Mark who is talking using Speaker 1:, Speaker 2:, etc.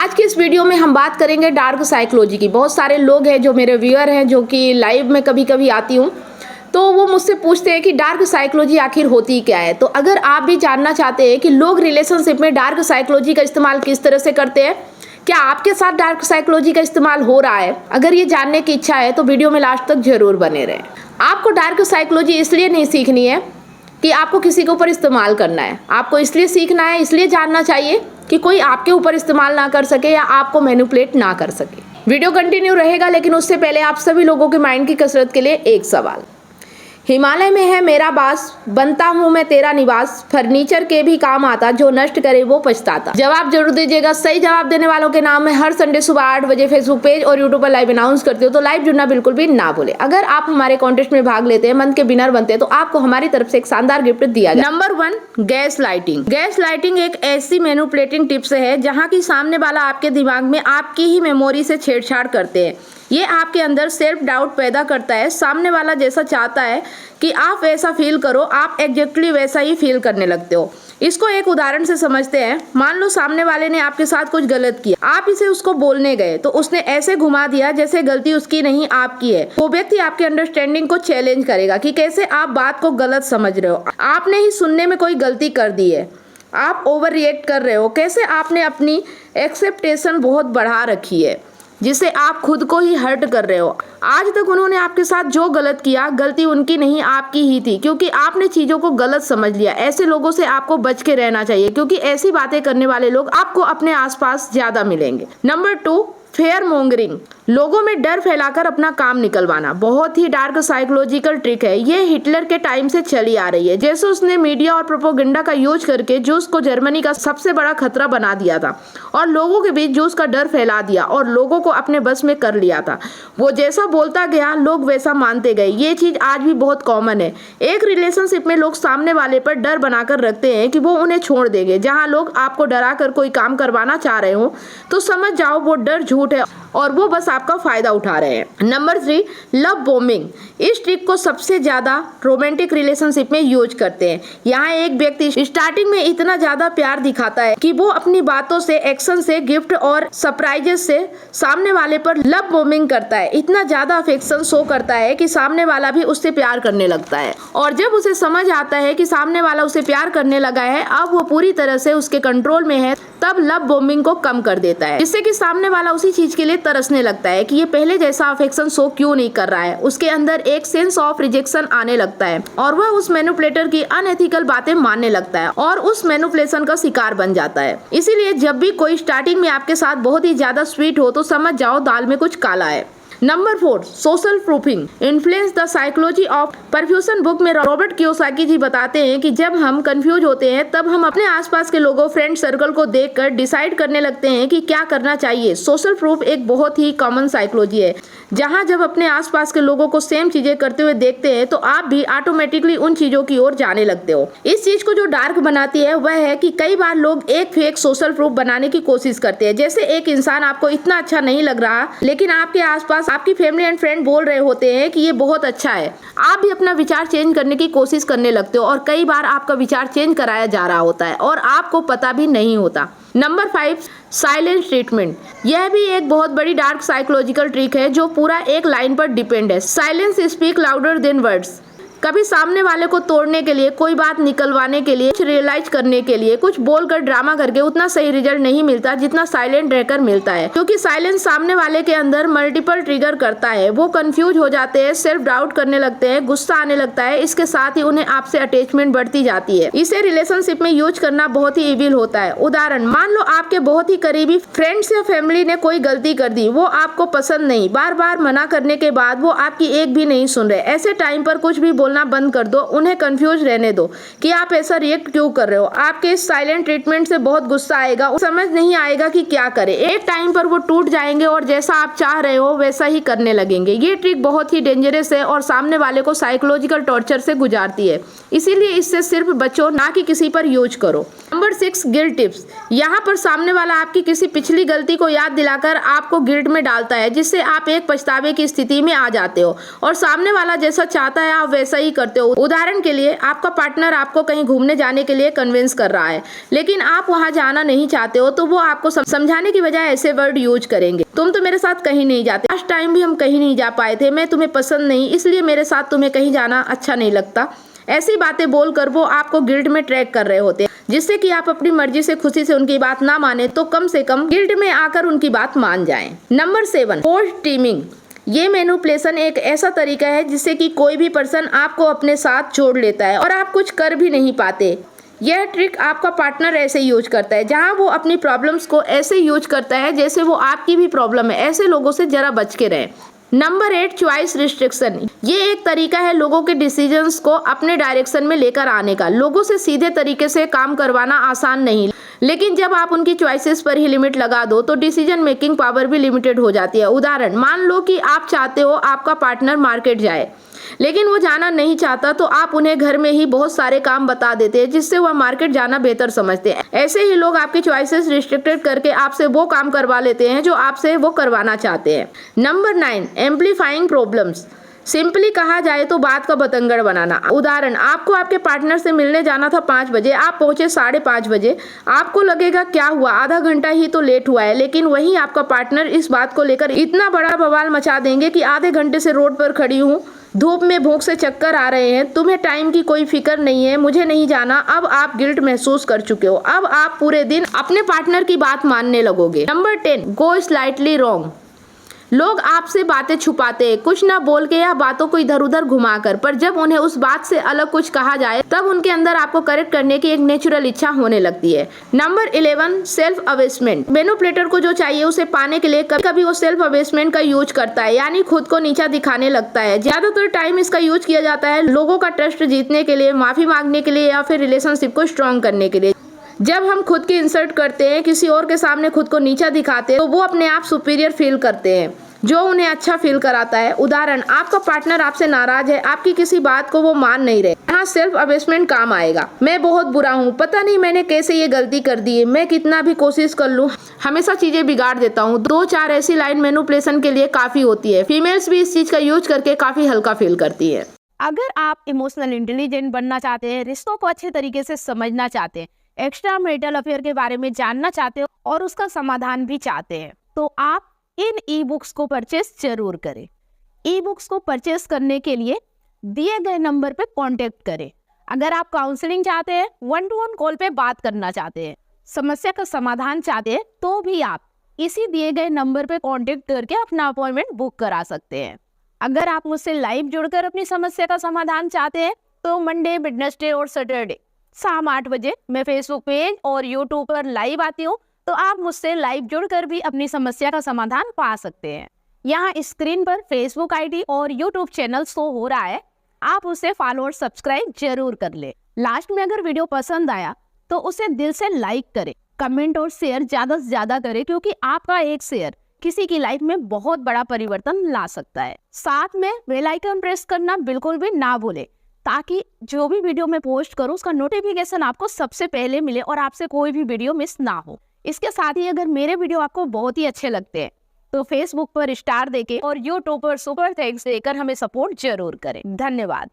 Speaker 1: आज की इस वीडियो में हम बात करेंगे डार्क साइकोलॉजी की। बहुत सारे लोग हैं जो मेरे व्यूअर हैं, जो कि लाइव में कभी कभी आती हूँ, तो वो मुझसे पूछते हैं कि डार्क साइकोलॉजी आखिर होती क्या है। तो अगर आप भी जानना चाहते हैं कि लोग रिलेशनशिप में डार्क साइकोलॉजी का इस्तेमाल किस तरह से करते हैं, क्या आपके साथ डार्क साइकोलॉजी का इस्तेमाल हो रहा है, अगर ये जानने की इच्छा है तो वीडियो में लास्ट तक जरूर बने रहें। आपको डार्क साइकोलॉजी इसलिए नहीं सीखनी है कि आपको किसी के ऊपर इस्तेमाल करना है, आपको इसलिए सीखना है, इसलिए जानना चाहिए कि कोई आपके ऊपर इस्तेमाल ना कर सके या आपको मैनिपुलेट ना कर सके। वीडियो कंटिन्यू रहेगा, लेकिन उससे पहले आप सभी लोगों के माइंड की कसरत के लिए एक सवाल। हिमालय में है मेरा बास, बनता हूँ मैं तेरा निवास, फर्नीचर के भी काम आता, जो नष्ट करे वो पछताता। जवाब जरूर दीजिएगा। सही जवाब देने वालों के नाम में हर संडे सुबह 8 बजे फेसबुक पेज और यूट्यूब पर लाइव अनाउंस करती हो, तो लाइव जुड़ना बिल्कुल भी ना भूले। अगर आप हमारे कॉन्टेस्ट में भाग लेते हैं, मंथ के विनर बनते हैं, तो आपको हमारी तरफ से एक शानदार गिफ्ट दिया जाए। Number 1, gas lighting. Gas lighting एक ऐसी मैनिपुलेटिंग टिप्स है जहाँ की सामने वाला आपके दिमाग में आपकी ही मेमोरी से छेड़छाड़ करते हैं। ये आपके अंदर सेल्फ डाउट पैदा करता है। सामने वाला जैसा चाहता है कि आप वैसा फील करो, आप एग्जैक्टली वैसा ही फील करने लगते हो। इसको एक उदाहरण से समझते हैं। मान लो सामने वाले ने आपके साथ कुछ गलत किया, आप इसे उसको बोलने गए तो उसने ऐसे घुमा दिया जैसे गलती उसकी नहीं आपकी है। वो व्यक्ति आपके अंडरस्टैंडिंग को चैलेंज करेगा कि कैसे आप बात को गलत समझ रहे हो, आपने ही सुनने में कोई गलती कर दी है, आप ओवर रिएक्ट कर रहे हो, कैसे आपने अपनी एक्सेप्टेशन बहुत बढ़ा रखी है जिससे आप खुद को ही हर्ट कर रहे हो। आज तक उन्होंने आपके साथ जो गलत किया, गलती उनकी नहीं आपकी ही थी, क्योंकि आपने चीजों को गलत समझ लिया। ऐसे लोगों से आपको बच के रहना चाहिए, क्योंकि ऐसी बातें करने वाले लोग आपको अपने आसपास ज्यादा मिलेंगे। Number 2, fair mongering. लोगों में डर फैलाकर अपना काम निकलवाना बहुत ही डार्क साइकोलॉजिकल ट्रिक है। ये हिटलर के टाइम से चली आ रही है। जैसे उसने मीडिया और प्रोपोगेंडा का यूज करके जूस को जर्मनी का सबसे बड़ा खतरा बना दिया था और लोगों के बीच जूस का डर फैला दिया और लोगों को अपने बस में कर लिया था। वो जैसा बोलता गया, लोग वैसा मानते गए। ये चीज आज भी बहुत कॉमन है। एक रिलेशनशिप में लोग सामने वाले पर डर बनाकर रखते हैं कि वो उन्हें छोड़ देंगे। जहाँ लोग आपको डरा कर कोई काम करवाना चाह रहे हो, तो समझ जाओ वो डर झूठ है और वो बस आपका फायदा उठा रहे हैं। Number 3, love bombing. इस ट्रिक को सबसे ज्यादा रोमांटिक रिलेशनशिप में यूज करते हैं। यहाँ एक व्यक्ति स्टार्टिंग में इतना ज्यादा प्यार दिखाता है कि वो अपनी बातों से, एक्शन से, गिफ्ट और सरप्राइजेस से सामने वाले पर लव बॉम्बिंग करता है। इतना ज्यादा अफेक्शन शो करता है कि सामने वाला भी उससे प्यार करने लगता है। और जब उसे समझ आता है कि सामने वाला उसे प्यार करने लगा है, अब वो पूरी तरह से उसके कंट्रोल में है, तब लव बॉम्बिंग को कम कर देता है, जिससे कि सामने वाला उसी चीज के लिए तरसने लगता है कि ये पहले जैसा अफेक्शन शो क्यों नहीं कर रहा है। उसके अंदर एक सेंस ऑफ रिजेक्शन आने लगता है और वह उस मैनिपुलेटर की अनएथिकल बातें मानने लगता है और उस मैनिपुलेशन का शिकार बन जाता है। इसीलिए जब भी कोई स्टार्टिंग में आपके साथ बहुत ही ज्यादा स्वीट हो, तो समझ जाओ दाल में कुछ काला है। Number 4, social proofing. Influence the psychology of perfusion book में रॉबर्ट कियोसाकी जी बताते हैं कि जब हम कंफ्यूज होते हैं, तब हम अपने आसपास के लोगों, फ्रेंड सर्कल को देखकर डिसाइड करने लगते हैं कि क्या करना चाहिए। सोशल प्रूफ एक बहुत ही कॉमन साइकोलॉजी है, जहां जब अपने आसपास के लोगों को सेम चीजें करते हुए देखते हैं, तो आप भी ऑटोमेटिकली उन चीजों की ओर जाने लगते हो। इस चीज को जो डार्क बनाती है वह है कि कई बार लोग एक फेक सोशल प्रूफ बनाने की कोशिश करते हैं। जैसे एक इंसान आपको इतना अच्छा नहीं लग रहा, लेकिन आपके आसपास आपकी फैमिली एंड फ्रेंड बोल रहे होते हैं कि ये बहुत अच्छा है। आप भी अपना विचार चेंज करने की कोशिश करने लगते हो और कई बार आपका विचार चेंज कराया जा रहा होता है और आपको पता भी नहीं होता। Number 5, silence treatment. यह भी एक बहुत बड़ी डार्क साइकोलॉजिकल ट्रिक है जो पूरा एक लाइन पर डिपेंड है। Silence speak louder than words. कभी सामने वाले को तोड़ने के लिए, कोई बात निकलवाने के लिए, कुछ रियलाइज करने के लिए, कुछ बोलकर ड्रामा करके उतना सही रिजल्ट नहीं मिलता जितना साइलेंट रहकर मिलता है, क्योंकि साइलेंस सामने वाले के अंदर मल्टीपल ट्रिगर करता है। वो कंफ्यूज हो जाते हैं, सेल्फ डाउट करने लगते हैं, गुस्सा आने लगता है। इसके साथ ही उन्हें आपसे अटैचमेंट बढ़ती जाती है। इसे रिलेशनशिप में यूज करना बहुत ही इविल होता है। उदाहरण, मान लो आपके बहुत ही करीबी फ्रेंड्स या फैमिली ने कोई गलती कर दी, वो आपको पसंद नहीं, बार बार मना करने के बाद वो आपकी एक भी नहीं सुन रहे। ऐसे टाइम पर कुछ भी बोलना बंद कर दो, उन्हें कंफ्यूज रहने दो कि आप ऐसा रिएक्ट क्यों कर रहे हो। आपके इस साइलेंट ट्रीटमेंट से बहुत गुस्सा आएगा, समझ नहीं आएगा कि क्या करे। एक टाइम पर वो टूट जाएंगे और जैसा आप चाह रहे हो वैसा ही करने लगेंगे। ये ट्रिक बहुत ही डेंजरस है और सामने वाले को साइकोलॉजिकल टॉर्चर से गुजारती है। इसीलिए इससे सिर्फ बचो, ना कि किसी पर यूज करो। Number 6, guilt tips. यहाँ पर सामने वाला आपकी किसी पिछली गलती को याद दिलाकर आपको गिल्ट में डालता है, जिससे आप एक पछतावे की स्थिति में आ जाते हो और सामने वाला जैसा चाहता है आप वैसा सही करते हो। उदाहरण के लिए आपका पार्टनर आपको कहीं घूमने जाने के लिए कन्विंस कर रहा है, लेकिन आप वहां जाना नहीं चाहते हो, तो वो आपको समझाने की बजाय ऐसे वर्ड यूज करेंगे, तुम तो मेरे साथ कहीं नहीं जाते, लास्ट टाइम भी हम कहीं नहीं जा पाए थे, मैं तुम्हें पसंद नहीं, इसलिए मेरे साथ तुम्हें कहीं जाना अच्छा नहीं लगता। ऐसी बातें बोलकर वो आपको गिल्ट में ट्रैक कर रहे होते हैं, जिससे कि आप अपनी मर्जी से खुशी से उनकी बात ना माने तो कम से कम गिल्ट में आकर उनकी बात मान जाएं। Number 7, forced teeming. ये मैनिपुलेशन एक ऐसा तरीका है जिससे कि कोई भी पर्सन आपको अपने साथ जोड़ लेता है और आप कुछ कर भी नहीं पाते। यह ट्रिक आपका पार्टनर ऐसे यूज करता है, जहां वो अपनी प्रॉब्लम्स को ऐसे यूज करता है जैसे वो आपकी भी प्रॉब्लम है। ऐसे लोगों से जरा बच के रहें। Number 8, choice restriction. ये एक तरीका है लोगों के डिसीजंस को अपने डायरेक्शन में लेकर आने का। लोगों से सीधे तरीके से काम करवाना आसान नहीं, लेकिन जब आप उनकी चॉइसेस पर ही लिमिट लगा दो तो डिसीजन मेकिंग पावर भी लिमिटेड हो जाती है। उदाहरण, मान लो कि आप चाहते हो आपका पार्टनर मार्केट जाए, लेकिन वो जाना नहीं चाहता, तो आप उन्हें घर में ही बहुत सारे काम बता देते हैं जिससे वह मार्केट जाना बेहतर समझते हैं। ऐसे ही लोग आपकी चॉइसेस रिस्ट्रिक्टेड करके आपसे वो काम करवा लेते हैं जो आपसे वो करवाना चाहते हैं। Number 9, amplifying problems. सिंपली कहा जाए तो बात का बतंगड़ बनाना। उदाहरण, आपको आपके पार्टनर से मिलने जाना था 5 बजे, आप पहुंचे 5:30 बजे। आपको लगेगा क्या हुआ, आधा घंटा ही तो लेट हुआ है, लेकिन वहीं आपका पार्टनर इस बात को लेकर इतना बड़ा बवाल मचा देंगे कि आधे घंटे से रोड पर खड़ी हूँ, धूप में भूख से चक्कर आ रहे हैं, तुम्हें टाइम की कोई फिक्र नहीं है, मुझे नहीं जाना। अब आप गिल्ट महसूस कर चुके हो, अब आप पूरे दिन अपने पार्टनर की बात मानने लगोगे। नंबर 10, गो स्लाइटली रॉन्ग। लोग आपसे बातें छुपाते हैं, कुछ ना बोल के या बातों को इधर उधर घुमाकर, पर जब उन्हें उस बात से अलग कुछ कहा जाए तब उनके अंदर आपको करेक्ट करने की एक नेचुरल इच्छा होने लगती है। Number 11, self अवेस्टमेंट। मैनिपुलेटर को जो चाहिए उसे पाने के लिए कभी कभी वो सेल्फ अवेस्टमेंट का यूज करता है, यानी खुद को नीचा दिखाने लगता है। ज्यादातर टाइम इसका यूज किया जाता है लोगों का ट्रस्ट जीतने के लिए, माफी मांगने के लिए या फिर रिलेशनशिप को स्ट्रॉन्ग करने के लिए। जब हम खुद की इंसल्ट करते हैं, किसी और के सामने खुद को नीचा दिखाते हैं, तो वो अपने आप सुपीरियर फील करते हैं, जो उन्हें अच्छा फील कराता है। उदाहरण, आपका पार्टनर आपसे नाराज है, आपकी किसी बात को वो मान नहीं रहे, यहाँ सेल्फ अवेस्टमेंट काम आएगा। मैं बहुत बुरा हूँ, पता नहीं मैंने कैसे ये गलती कर दी है, मैं कितना भी कोशिश कर लूँ हमेशा चीजें बिगाड़ देता हूँ। 2-4 ऐसी लाइन मैनिपुलेशन के लिए काफी होती है। फीमेल्स भी इस चीज का यूज करके काफी हल्का फील करती है।
Speaker 2: अगर आप इमोशनल इंटेलिजेंट बनना चाहते हैं, रिश्तों को अच्छे तरीके से समझना चाहते हैं, एक्स्ट्रा मैरिटल अफेयर के बारे में जानना चाहते हो और उसका समाधान भी चाहते हैं, तो आप इन ई बुक्स को परचेस जरूर करें। ई बुक्स को परचेस करने के लिए दिए गए नंबर पे कांटेक्ट करें। अगर आप काउंसलिंग चाहते हैं, 1-to-1 कॉल पे बात करना चाहते हैं, समस्या का समाधान चाहते हैं, तो भी आप इसी दिए गए नंबर पे कांटेक्ट करके अपना अपॉइंटमेंट बुक करा सकते हैं। अगर आप मुझसे लाइव जुड़कर अपनी समस्या का समाधान चाहते हैं, तो मंडे, वेडनेसडे और सैटरडे शाम 8 बजे मैं फेसबुक पेज और यूट्यूब पर लाइव आती हूँ, तो आप मुझसे लाइव जुड़कर भी अपनी समस्या का समाधान पा सकते हैं। यहाँ स्क्रीन पर फेसबुक आईडी और यूट्यूब चैनल शो हो रहा है, आप उसे फॉलो और सब्सक्राइब जरूर कर ले। लास्ट में अगर वीडियो पसंद आया तो उसे दिल से लाइक करें, कमेंट और शेयर ज्यादा से ज्यादा करें, क्योंकि आपका एक शेयर किसी की लाइफ में बहुत बड़ा परिवर्तन ला सकता है। साथ में बेल आइकन प्रेस करना बिल्कुल भी ना भूले, ताकि जो भी वीडियो मैं पोस्ट करूं उसका नोटिफिकेशन आपको सबसे पहले मिले और आपसे कोई भी वीडियो मिस ना हो। इसके साथ ही अगर मेरे वीडियो आपको बहुत ही अच्छे लगते हैं तो फेसबुक पर स्टार देके और यूट्यूब पर सुपर थैंक्स देकर हमें सपोर्ट जरूर करें। धन्यवाद।